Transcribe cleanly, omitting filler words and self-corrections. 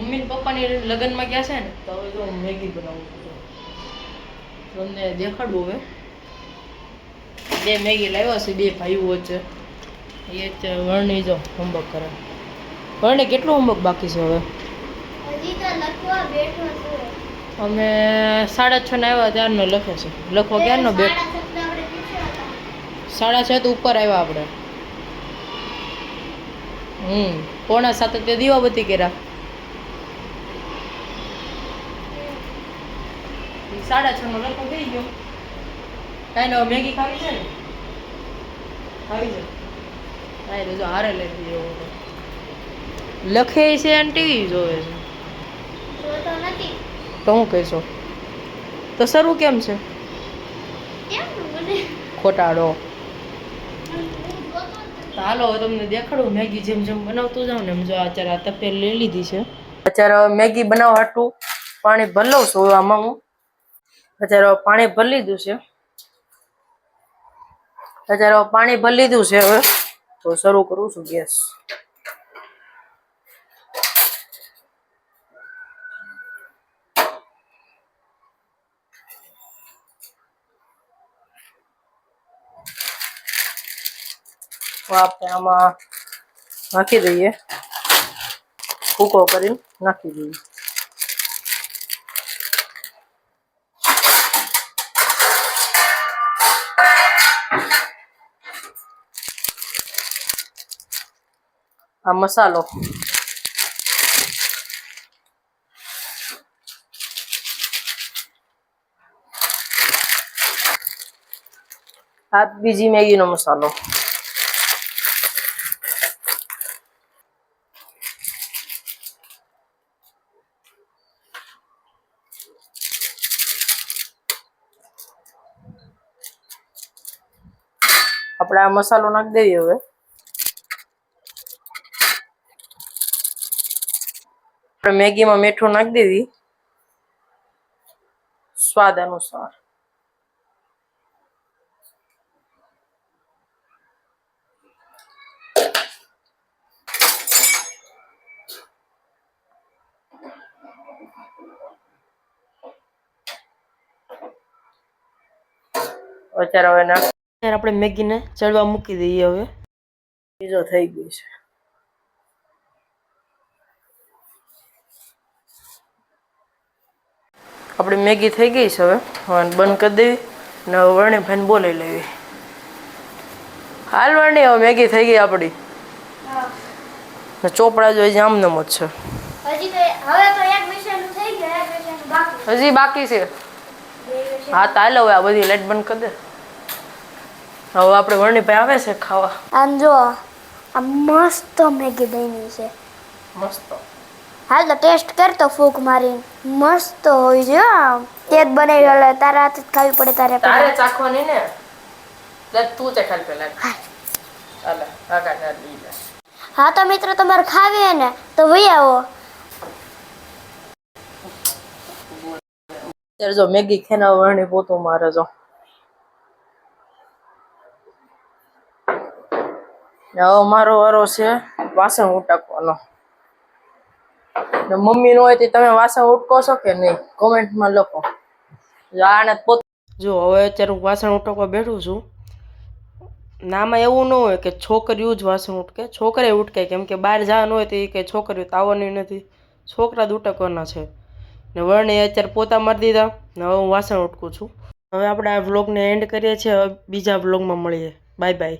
mummy ને પપ્પાની લગ્નમાં ગયા છે ને તો હવે જો મેગી બનાવું છું તમને દેખાડું હવે બે મેગી લાવ્યા છે બે ભાઈઓ છે એ વર્ણી જો હોમવર્ક કરે વર્ણે કેટલું હોમવર્ક બાકી છે હવે હજી તો લખવા બેઠો છું અમે 6:30 ને આવ્યા ત્યારનો લખે છે લખવા ક્યારનો બેઠ 6:30 તો ઉપર આવ્યા આપણે 6:45 તે દીવાબત્તી કર્યા 6:30 નો લખો થઈ ગયો કાંઈ ન મેગી ખાવી છે ને ખાવી છે કાંઈ તો જો હારે લઈ દીધો લખે છે અને ટીવી જોવે છે જોતો નથી તો હું કહીશો તો શરૂ કેમ છે કેમ મને ખોટાડો હાલો હવે તમને દેખાડું મેગી જેમ જેમ બનાવતું જાઉં ને એમ જો અત્યારે આ તપેલ લઈ લીધી છે અત્યારે મેગી બનાવવા હાટું પાણી ભરી લઉં છું આમાં હું અત્યારે પાણી ભરી લીધું છે અત્યારે પાણી ભરી લીધું છે હવે તો શરૂ કરું છું ગેસ આપણે આમાં નાખી દઈએ ભૂકો કરીને નાખી દઈએ આ મસાલો આ બીજી મેગીનો મસાલો આપણે આ મસાલો નાખી દઈએ હવે આપણે મેગીમાં મીઠું નાખી દેવી સ્વાદ અનુસાર અત્યારે હવે અત્યારે આપણે મેગીને ચડવા મૂકી દઈએ હવે બીજો થઈ ગયું છે આપણી મેગી થઈ ગઈ છે હવે બંધ કરી દેવી ને હવે વર્ણી ભાઈને બોલાવી લેવી હાલ વર્ણી હવે મેગી થઈ ગઈ આપણી ચોપડા જો જામનમ જ છે હજી તો હવે તો એક વિષયનું થઈ ગયું એક વિષયનું બાકી હજી બાકી છે હા તો હાલો હવે આ બધી લાઈટ બંધ કરી દે હવે આપણે વર્ણીભાઈ આવે છે ખાવા આમ જો આ મસ્ત મેગી બની છે મસ્ત હાલ તો ટેસ્ટ કરતો ફૂક મારી મસ્ત હોય છે આમ તે જ બનાવી એટલે તારા હાથે જ ખાવી પડે તારે ચાખવાની ને લે તું ચાખાલ પેલા હાલે કાકા ના દી લે હા તો મિત્રો તમારે ખાવી હે ને તો વહી આવો ત્યારે જો મેગી ખેના વર્ણી પોતો મારે જો હવે મારો વારો છે વાસણ ઉટકવાનો મમ્મી નો હોય તો તમે વાસણ ઉટકો છો કે નહીં કોમેન્ટમાં લખો આને જો હવે અત્યારે હું વાસણ ઉટકવા બેઠું છું નામાં એવું ન હોય કે છોકરીઓ જ વાસણ ઉટકે છોકરે ઉટકે કેમ કે બહાર જવાનું હોય તો એ કે છોકરીઓ તાવવાની નથી છોકરા જ ઉટકવાના છે ને વર્ણે અત્યારે પોતા મારી દીધા ને હવે હું વાસણ ઉટકું છું હવે આપણે આ વ્લોગને એન્ડ કરીએ છીએ હવે બીજા વ્લોગમાં મળીએ બાય બાય